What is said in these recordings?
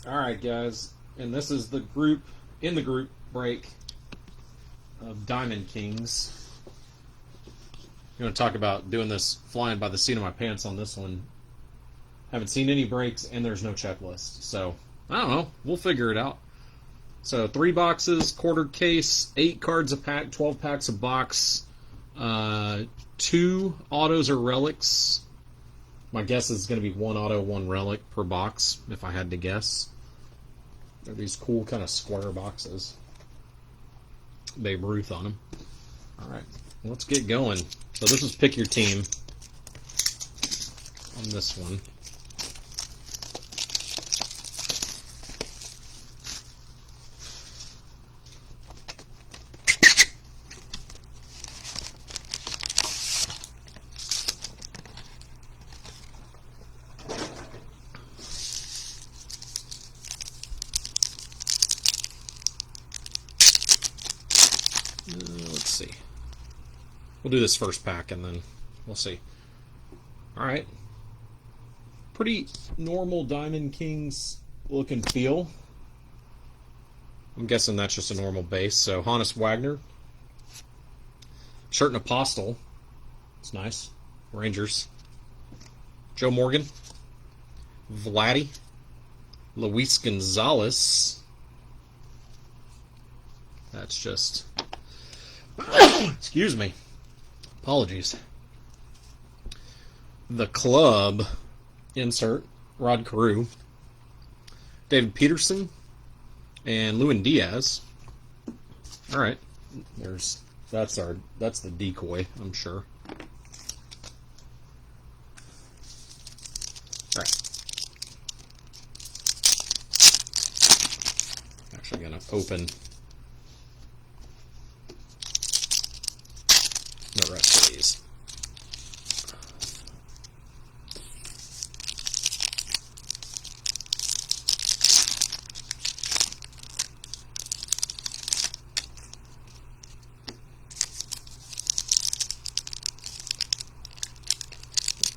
Alright, guys, and this is the group break of Diamond Kings. I'm going to talk about doing this flying by the seat of my pants on this one. Haven't seen any breaks, and there's no checklist. So, I don't know. We'll figure it out. So, 3 boxes, quartered case, 8 cards a pack, 12 packs a box, 2 autos or relics. My guess is going to be 1 auto, 1 relic per box, if I had to guess. They're these cool kind of square boxes. Babe Ruth on them. Alright, let's get going. So this is pick your team on this one. Let's see. We'll do this first pack and then we'll see. Alright. Pretty normal Diamond Kings look and feel. I'm guessing that's just a normal base. So, Hannes Wagner. Shirt and Apostle. It's nice. Rangers. Joe Morgan. Vladdy. Luis Gonzalez. That's just... Excuse me. Apologies. The Club. Insert. Rod Carew. David Peterson. And Lewin Diaz. Alright. That's the decoy, I'm sure. Alright. Actually gonna open the rest of these.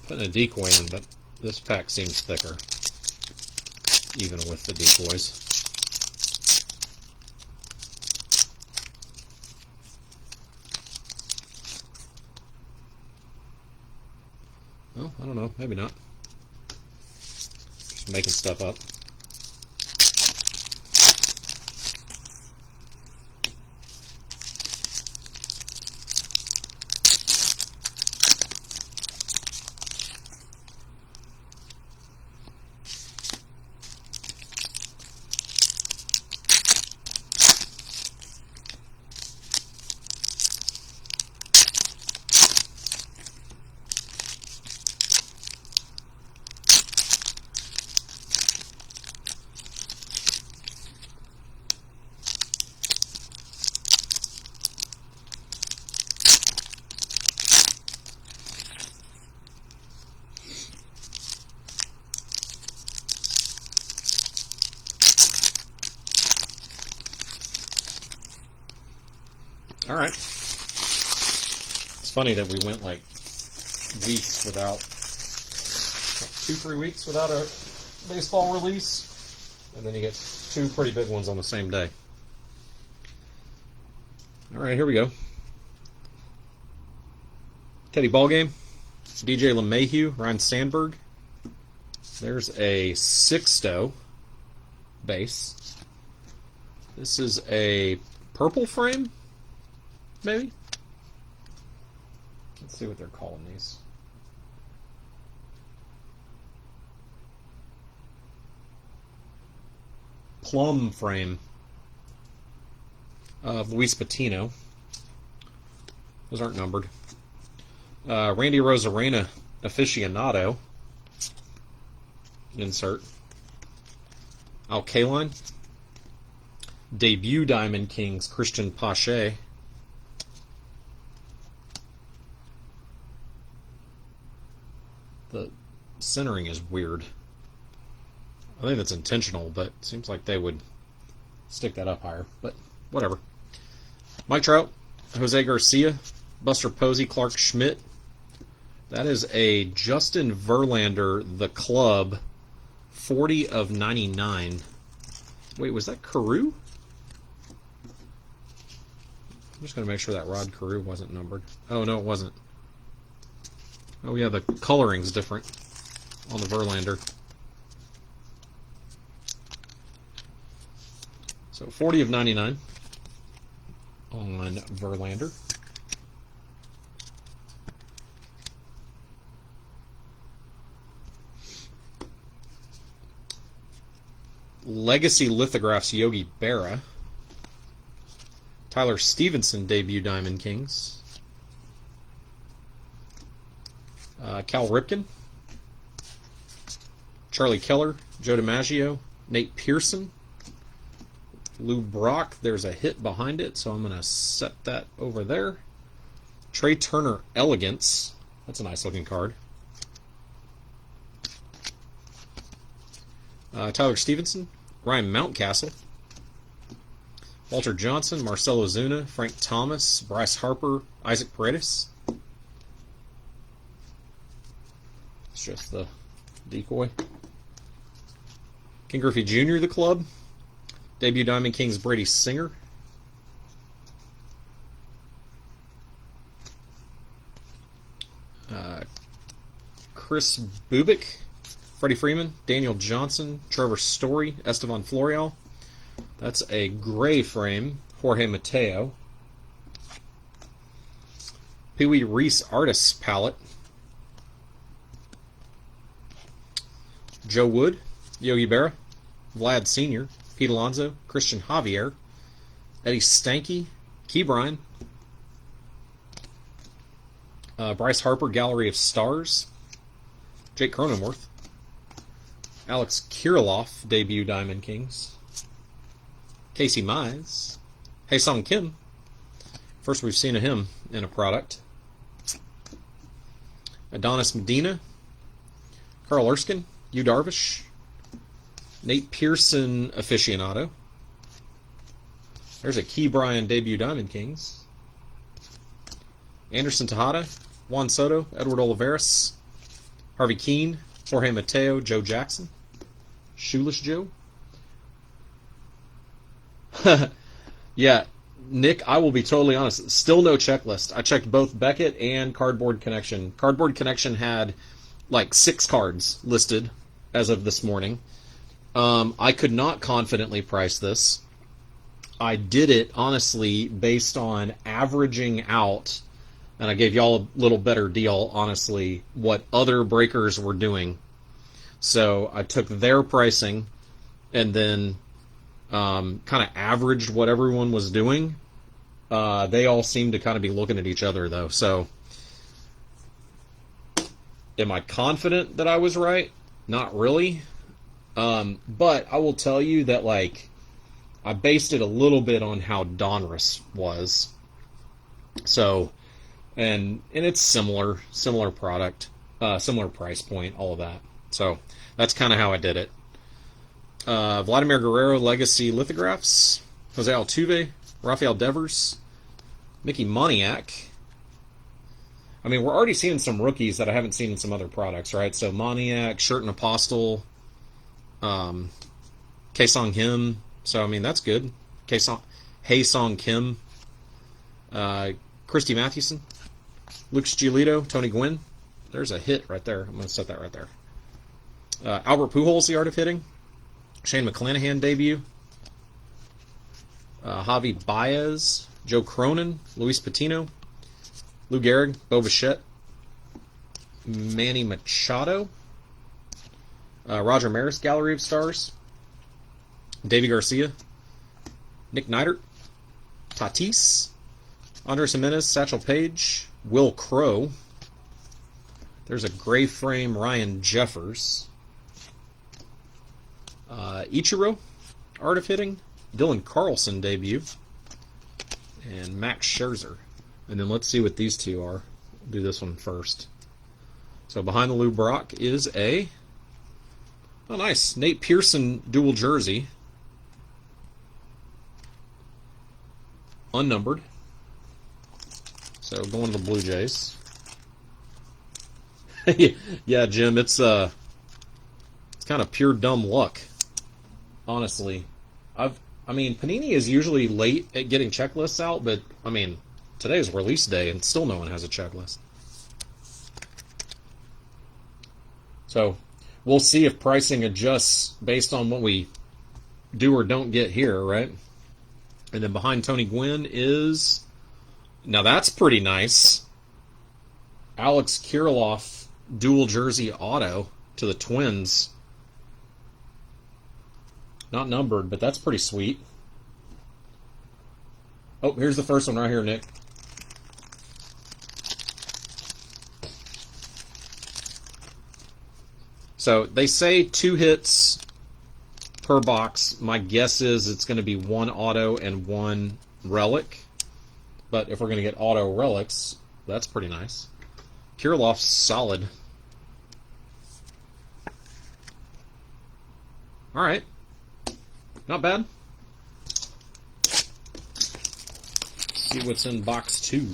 Putting a decoy in, but this pack seems thicker, even with the decoys. Well, I don't know. Maybe not. Just making stuff up. Alright. It's funny that we went like weeks without, 2-3 weeks without a baseball release, and then you get 2 pretty big ones on the same day. Alright, here we go. Teddy Ballgame, DJ LeMahieu, Ryan Sandberg. There's a Sixto base. This is a purple frame? Maybe? Let's see what they're calling these. Plum frame of Luis Patino. Those aren't numbered. Randy Rosarena aficionado. Insert. Alkaline. Debut Diamond Kings Christian Pache. The centering is weird. I think that's intentional, but it seems like they would stick that up higher. But whatever. Mike Trout, Jose Garcia, Buster Posey, Clark Schmidt. That is a Justin Verlander, The Club, 40 of 99 Wait, was that Carew? I'm just going to make sure that Rod Carew wasn't numbered. Oh, no, it wasn't. Oh, yeah, the coloring's different on the Verlander. So 40 of 99 on Verlander. Legacy Lithographs Yogi Berra. Tyler Stevenson debut Diamond Kings. Cal Ripken. Charlie Keller. Joe DiMaggio. Nate Pearson. Lou Brock. There's a hit behind it, so I'm going to set that over there. Trey Turner Elegance. That's a nice looking card. Tyler Stevenson. Ryan Mountcastle. Walter Johnson, Marcell Ozuna, Frank Thomas, Bryce Harper, Isaac Paredes. It's just the decoy. King Griffey Jr., the club. Debut Diamond Kings, Brady Singer. Chris Bubik, Freddie Freeman, Daniel Johnson, Trevor Story, Estevan Florial. That's a gray frame, Jorge Mateo. Pee Wee Reese Artists Palette. Joe Wood, Yogi Berra, Vlad Sr., Pete Alonso, Christian Javier, Eddie Stanky, Ke'Bryan, Bryce Harper, Gallery of Stars, Jake Cronenworth, Alex Kiriloff, debut Diamond Kings, Casey Mize, Hae-Sung Kim. First we've seen of him in a product. Adonis Medina, Carl Erskine, Yu Darvish, Nate Pearson aficionado. There's a Ke'Bryan debut Diamond Kings. Anderson Tejada, Juan Soto, Edward Olivares, Harvey Keene, Jorge Mateo, Joe Jackson, Shoeless Joe. Yeah, Nick, I will be totally honest. Still no checklist. I checked both Beckett and Cardboard Connection. Cardboard Connection had like 6 cards listed as of this morning. I could not confidently price this. I did it, honestly, based on averaging out, and I gave y'all a little better deal, honestly, what other breakers were doing. So I took their pricing and then kind of averaged what everyone was doing. They all seem to kind of be looking at each other, though. So am I confident that I was right? Not really. But I will tell you that, like, I based it a little bit on how Donruss was. So, and it's similar product, similar price point, all of that. So that's kind of how I did it. Vladimir Guerrero Legacy Lithographs, Jose Altuve, Rafael Devers, Mickey Moniak. I mean, we're already seeing some rookies that I haven't seen in some other products, right? So Moniak, Shirt and Apostle, Kaesong Kim. So, I mean, that's good. Hae-Sung Kim, Christy Mathewson, Luke Giolito, Tony Gwynn. There's a hit right there. I'm going to set that right there. Albert Pujols, the art of hitting. Shane McClanahan debut. Javi Baez, Joe Cronin, Luis Patino, Lou Gehrig, Bo Bichette, Manny Machado, Roger Maris, Gallery of Stars, Davey Garcia, Nick Neidert, Tatis, Andres Jimenez, Satchel Paige, Will Crow. There's a gray frame Ryan Jeffers. Ichiro, art of hitting, Dylan Carlson debut, and Max Scherzer. And then let's see what these two are. We'll do this one first. So behind the Lou Brock is a, oh nice, Nate Pearson dual jersey. Unnumbered. So going to the Blue Jays. Yeah, Jim, it's kind of pure dumb luck. Honestly. I mean, Panini is usually late at getting checklists out, but I mean, today is release day and still no one has a checklist. So we'll see if pricing adjusts based on what we do or don't get here, right? And then behind Tony Gwynn is, now that's pretty nice, Alex Kiriloff dual jersey auto to the Twins. Not numbered, but that's pretty sweet. Oh, here's the first one right here, Nick. So they say 2 hits per box. My guess is it's going to be 1 auto and 1 relic. But if we're going to get auto relics, that's pretty nice. Kiriloff's solid. All right. Not bad. See what's in box 2.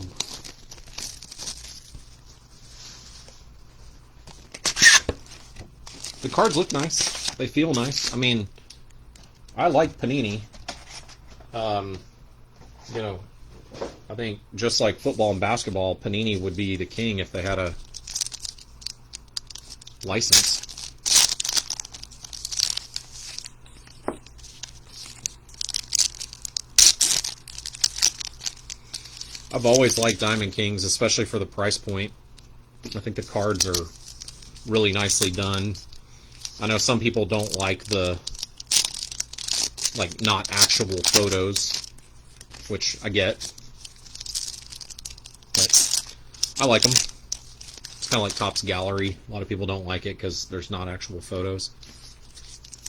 The cards look nice. They feel nice. I mean, I like Panini. You know, I think just like football and basketball, Panini would be the king if they had a license. I've always liked Diamond Kings, especially for the price point. I think the cards are really nicely done. I know some people don't like the, like, not actual photos, which I get. But I like them. It's kind of like Topps Gallery. A lot of people don't like it because there's not actual photos.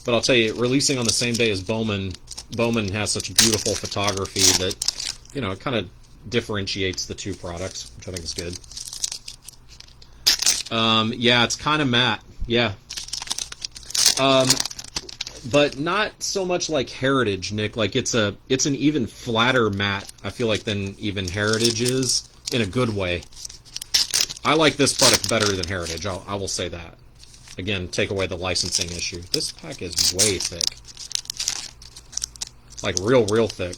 But I'll tell you, releasing on the same day as Bowman has such beautiful photography that, you know, it kind of differentiates the two products, which I think is good. Yeah, it's kind of matte. Yeah. But not so much like Heritage, Nick. Like it's an even flatter matte, I feel like, than even Heritage is, in a good way. I like this product better than Heritage. I will say that. Again, take away the licensing issue. This pack is way thick. Like real thick.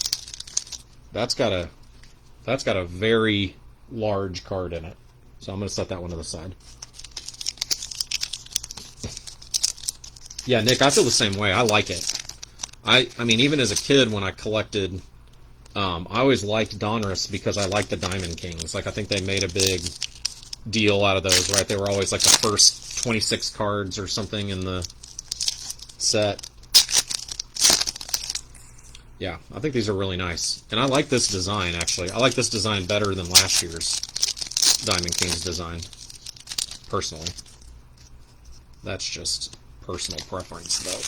That's got a very large card in it. So I'm going to set that one to the side. Yeah, Nick, I feel the same way. I like it. I mean, even as a kid when I collected, I always liked Donruss because I liked the Diamond Kings. Like, I think they made a big deal out of those, right? They were always like the first 26 cards or something in the set. Yeah, I think these are really nice. And I like this design, actually. I like this design better than last year's Diamond Kings design, personally. That's just personal preference, though.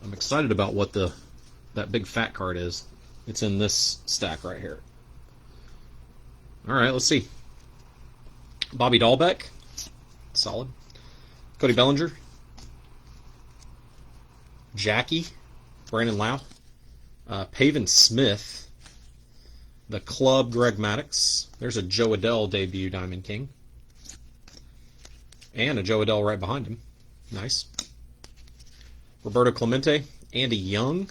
I'm excited about what that big fat card is. It's in this stack right here. All right, let's see. Bobby Dahlbeck, solid. Cody Bellinger. Jackie, Brandon Lau. Pavin Smith. The Club, Greg Maddux. There's a Joe Adell debut Diamond King. And a Joe Adell right behind him. Nice. Roberto Clemente. Andy Young.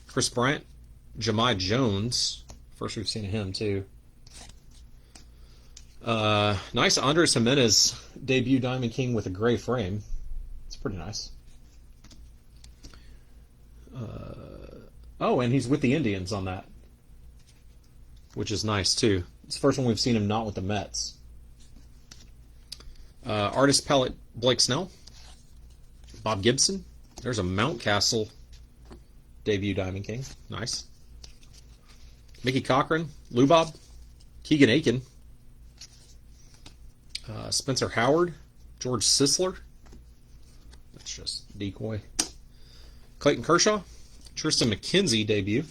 Chris Bryant. Jahmai Jones. First we've seen him, too. Nice Andres Jimenez debut Diamond King with a gray frame. It's pretty nice. Oh, and he's with the Indians on that, which is nice, too. It's the first one we've seen him not with the Mets. Artist palette, Blake Snell. Bob Gibson. There's a Mountcastle debut Diamond King. Nice. Mickey Cochran. Lou Bob. Keegan Aiken. Spencer Howard. George Sisler. That's just decoy. Clayton Kershaw. Tristan McKenzie debut.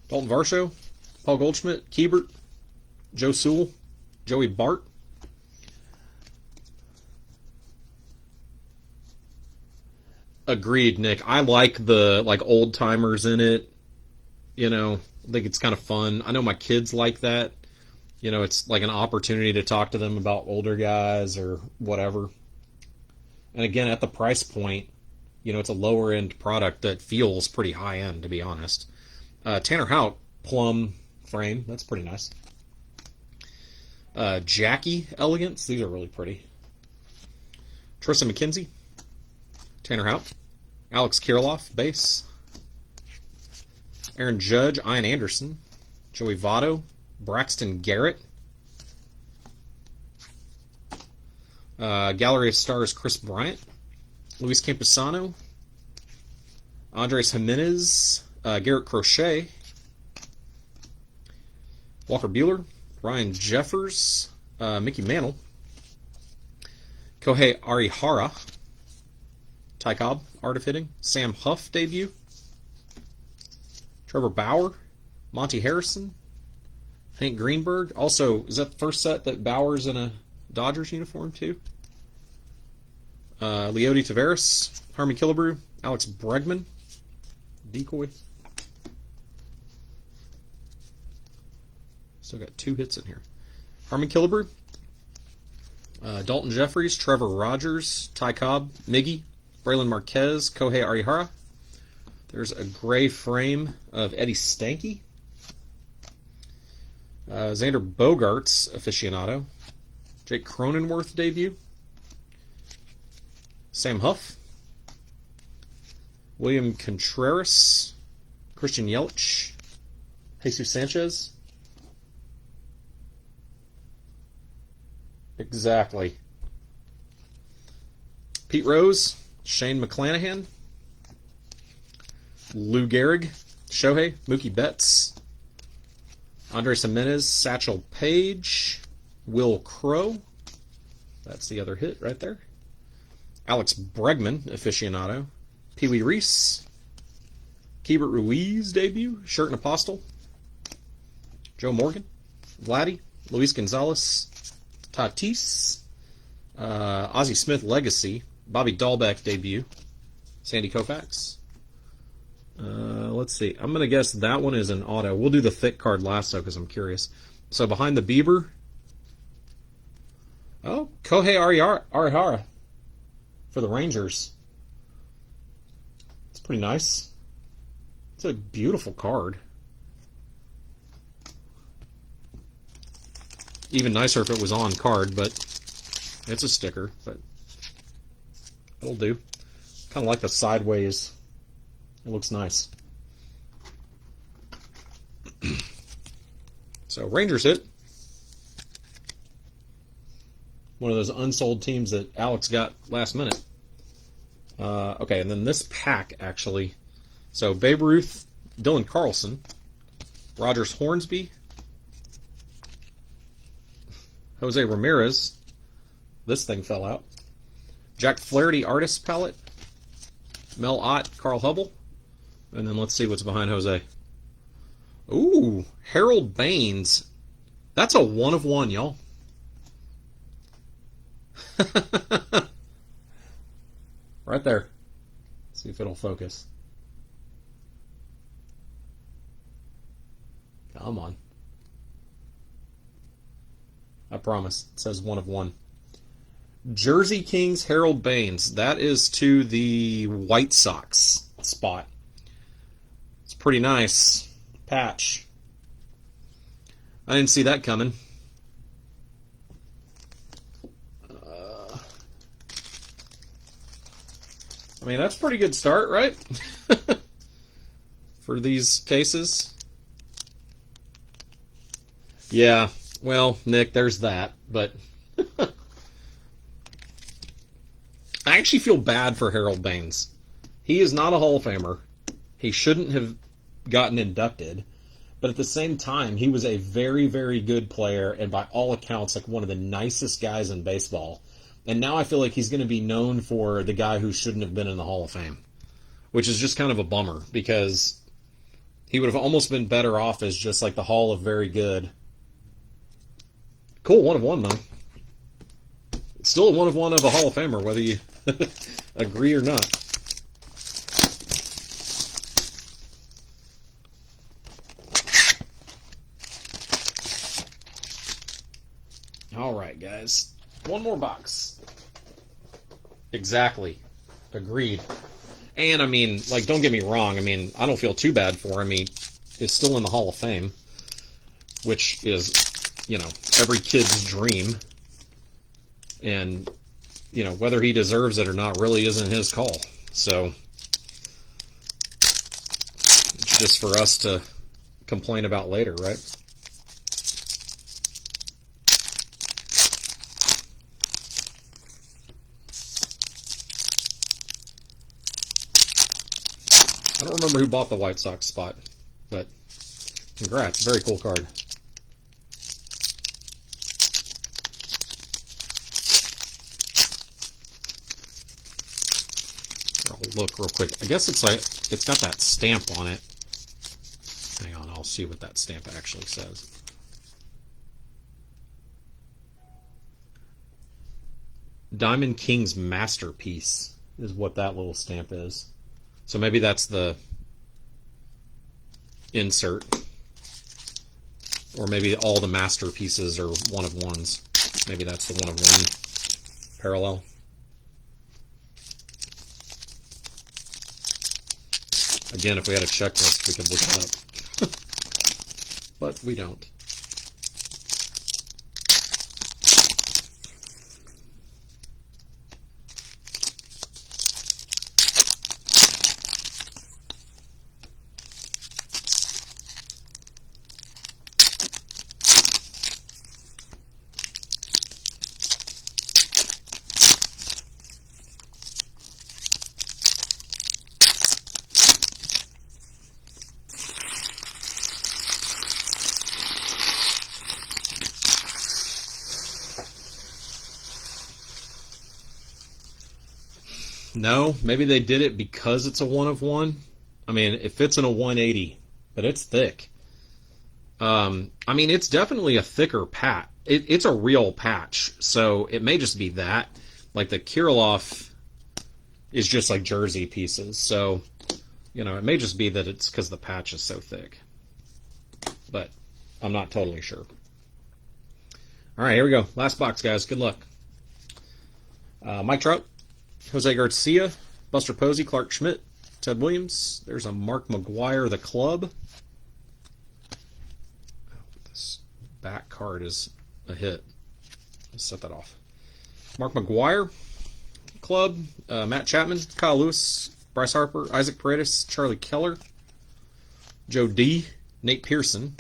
Dalton Varsho. Paul Goldschmidt. Keibert. Joe Sewell. Joey Bart. Agreed, Nick. I like the old timers in it. You know, I think it's kind of fun. I know my kids like that. You know, it's like an opportunity to talk to them about older guys or whatever. And again, at the price point, it's a lower end product that feels pretty high end, to be honest. Tanner Houck plum frame. That's pretty nice. Jackie Elegance. These are really pretty. Tristan McKenzie. Tanner Houck. Alex Kiriloff base. Aaron Judge. Ian Anderson. Joey Votto. Braxton Garrett. Gallery of Stars Chris Bryant. Luis Campusano. Andres Jimenez. Garrett Crochet. Walker Buehler. Ryan Jeffers. Mickey Mantle. Kohei Arihara. Ty Cobb, Art of Hitting. Sam Huff debut. Trevor Bauer. Monty Harrison. Hank Greenberg. Also, is that the first set that Bauer's in a Dodgers uniform too? Leody Taveras. Harmon Killebrew. Alex Bregman. Decoy. Still got 2 hits in here. Harmon Killebrew. Dalton Jeffries. Trevor Rogers. Ty Cobb. Miggy. Braylon Marquez. Kohei Arihara. There's a gray frame of Eddie Stanky. Xander Bogaerts aficionado. Jake Cronenworth debut. Sam Huff. William Contreras. Christian Yelich. Jesus Sanchez. Exactly. Pete Rose. Shane McClanahan. Lou Gehrig. Shohei. Mookie Betts. Andres Jimenez. Satchel Paige. Will Crow. That's the other hit right there. Alex Bregman, aficionado. Pee Wee Reese. Keibert Ruiz debut. Shirt and Apostle. Joe Morgan. Vladdy. Luis Gonzalez. Tatis. Ozzie Smith Legacy. Bobby Dahlbeck debut. Sandy Koufax. Let's see. I'm going to guess that one is an auto. We'll do the thick card last, though, because I'm curious. So behind the Bieber. Oh, Kohei Arihara for the Rangers. It's pretty nice. It's a beautiful card. Even nicer if it was on card, but it's a sticker. But it'll do. Kind of like the sideways. It looks nice. So Rangers hit. One of those unsold teams that Alex got last minute. Okay, and then this pack, actually. So Babe Ruth, Dylan Carlson, Rogers Hornsby, Jose Ramirez. This thing fell out. Jack Flaherty Artist Palette, Mel Ott, Carl Hubble. And then let's see what's behind Jose. Ooh, Harold Baines. That's a 1 of 1, y'all. Right there. See if it'll focus. Come on. I promise. It says 1 of 1. Jersey Kings Harold Baines. That is to the White Sox spot. It's pretty nice. Patch. I didn't see that coming. I mean, that's a pretty good start, right? For these cases. Yeah, well, Nick, there's that. But I actually feel bad for Harold Baines. He is not a Hall of Famer. He shouldn't have gotten inducted. But at the same time, he was a very, very good player, and by all accounts, like one of the nicest guys in baseball. And now I feel like he's going to be known for the guy who shouldn't have been in the Hall of Fame, which is just kind of a bummer because he would have almost been better off as just like the Hall of Very Good. Cool, 1 of 1, though. It's still a 1 of 1 of a Hall of Famer, whether you agree or not. All right, guys. One more box. Exactly. Agreed. And I mean, like, don't get me wrong. I mean, I don't feel too bad for him. He is still in the Hall of Fame, which is, you know, every kid's dream. And, you know, whether he deserves it or not really isn't his call. So, it's just for us to complain about later, right? I don't remember who bought the White Sox spot, but congrats. Very cool card. I'll look real quick. I guess it's like it's got that stamp on it. Hang on, I'll see what that stamp actually says. Diamond King's Masterpiece is what that little stamp is. So maybe that's the insert. Or maybe all the masterpieces are one of ones. Maybe that's the one of one parallel. Again, if we had a checklist, we could look it up. But we don't. No, maybe they did it because it's a one of one. I mean, it fits in a 180, but it's thick. I mean, it's definitely a thicker patch. It's a real patch, so it may just be that. Like the Kiriloff is just like jersey pieces, so you know, it may just be that it's because the patch is so thick. But I'm not totally sure. All right, here we go. Last box, guys. Good luck. Mike Trout, Jose Garcia, Buster Posey, Clark Schmidt, Ted Williams. There's a Mark McGwire, the club. This back card is a hit. Let's set that off. Mark McGwire, club. Matt Chapman, Kyle Lewis, Bryce Harper, Isaac Paredes, Charlie Keller, Joe D, Nate Pearson,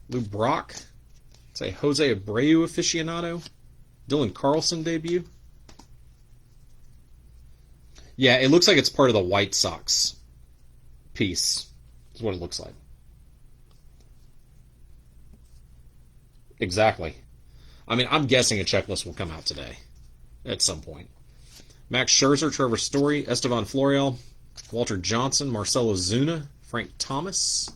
Lou Brock. It's a Jose Abreu aficionado. Dylan Carlson debut. Yeah, it looks like it's part of the White Sox piece. Is what it looks like. Exactly. I mean, I'm guessing a checklist will come out today at some point. Max Scherzer, Trevor Story, Estevan Florial, Walter Johnson, Marcelo Zuna, Frank Thomas.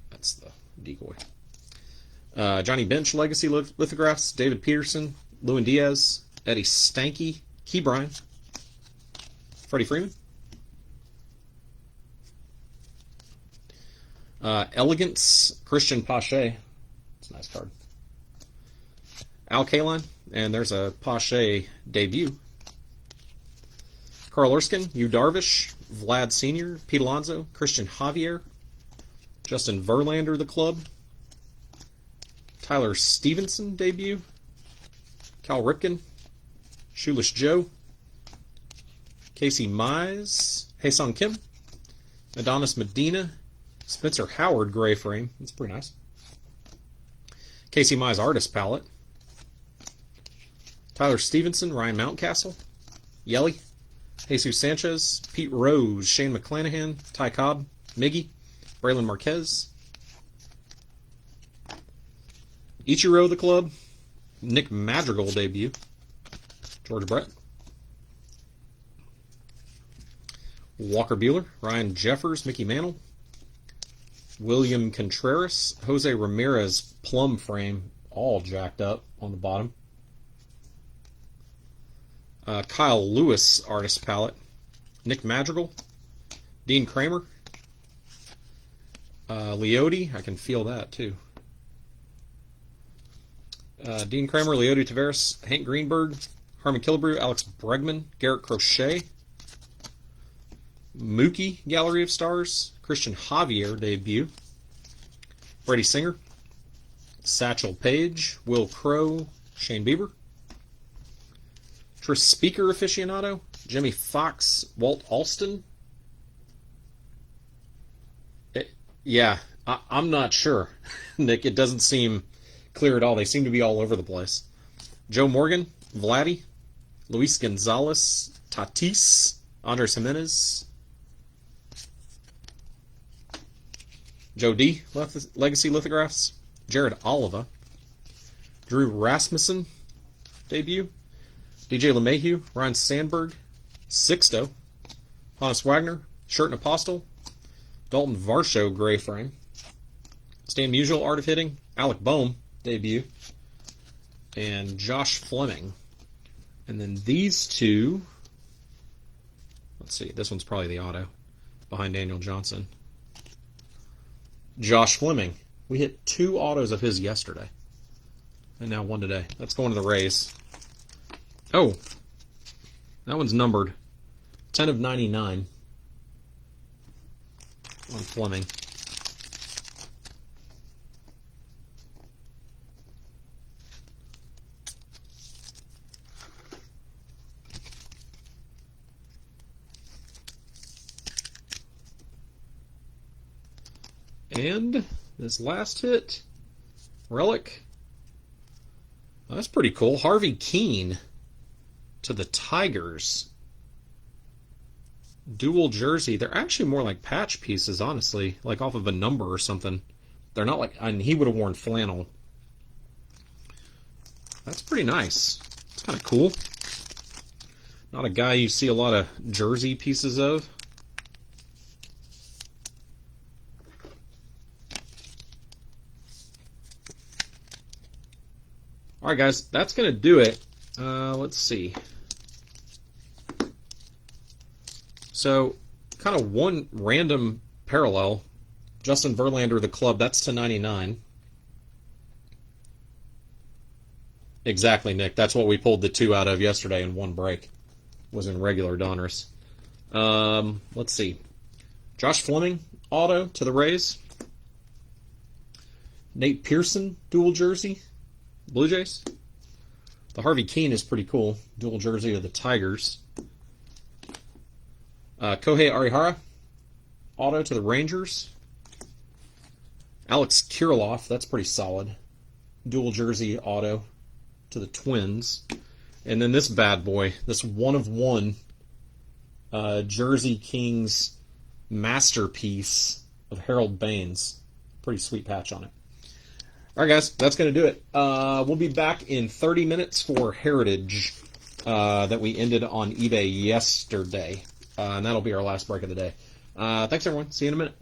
That's the decoy. Johnny Bench, Legacy Lithographs, David Peterson, Lewin Diaz, Eddie Stanky, Key Bryan, Freddie Freeman, Elegance, Christian Pache. It's a nice card. Al Kaline, and there's a Pache debut. Carl Erskine, Yu Darvish, Vlad Sr., Pete Alonso, Christian Javier, Justin Verlander, the club. Tyler Stevenson debut. Cal Ripken, Shoeless Joe, Casey Mize, Haesung Kim, Adonis Medina, Spencer Howard gray frame. That's pretty nice. Casey Mize artist palette. Tyler Stevenson, Ryan Mountcastle, Yelly, Jesus Sanchez, Pete Rose, Shane McClanahan, Ty Cobb, Miggy, Braylon Marquez, Ichiro the club, Nick Madrigal debut, George Brett, Walker Buehler, Ryan Jeffers, Mickey Mantle, William Contreras, Jose Ramirez plum frame, all jacked up on the bottom. Kyle Lewis artist palette, Nick Madrigal, Dean Kramer, Leote, I can feel that too. Dean Kramer, Leote Taveras, Hank Greenberg, Harmon Killebrew, Alex Bregman, Garrett Crochet, Mookie, Gallery of Stars, Christian Javier debut, Brady Singer, Satchel Paige, Will Crow, Shane Bieber, Tris Speaker aficionado, Jimmy Fox, Walt Alston. I'm not sure, Nick. It doesn't seem clear at all. They seem to be all over the place. Joe Morgan, Vladdy, Luis Gonzalez, Tatis, Andres Jimenez, Joe D, Legacy Lithographs, Jared Oliva, Drew Rasmussen, debut, DJ LeMahieu, Ryan Sandberg, Sixto, Honus Wagner, Shirt and Apostle, Dalton Varsho, gray frame, Stan Musial, Art of Hitting, Alec Boehm, debut, and Josh Fleming. And then these two, let's see, this one's probably the auto, behind Daniel Johnson. Josh Fleming. We hit 2 autos of his yesterday. And now 1 today. That's going to the Rays. Oh, that one's numbered 10 of 99 on Fleming. And this last hit, relic. Oh, that's pretty cool. Harvey Keene to the Tigers. Dual jersey. They're actually more like patch pieces, honestly, like off of a number or something. They're not like, and he would have worn flannel. That's pretty nice. It's kind of cool. Not a guy you see a lot of jersey pieces of. All right, guys, that's going to do it. Let's see. So, kind of one random parallel. Justin Verlander, the club, that's to 99. Exactly, Nick. That's what we pulled the 2 out of yesterday in one break. Was in regular Donruss. Let's see. Josh Fleming, auto to the Rays. Nate Pearson, dual jersey. Blue Jays. The Harvey Keene is pretty cool. Dual jersey of the Tigers. Kohei Arihara, auto to the Rangers. Alex Kiriloff, that's pretty solid. Dual jersey auto to the Twins. And then this bad boy, this 1 of 1 Jersey Kings masterpiece of Harold Baines. Pretty sweet patch on it. All right, guys, that's going to do it. We'll be back in 30 minutes for Heritage that we ended on eBay yesterday. And that'll be our last break of the day. Thanks, everyone. See you in a minute.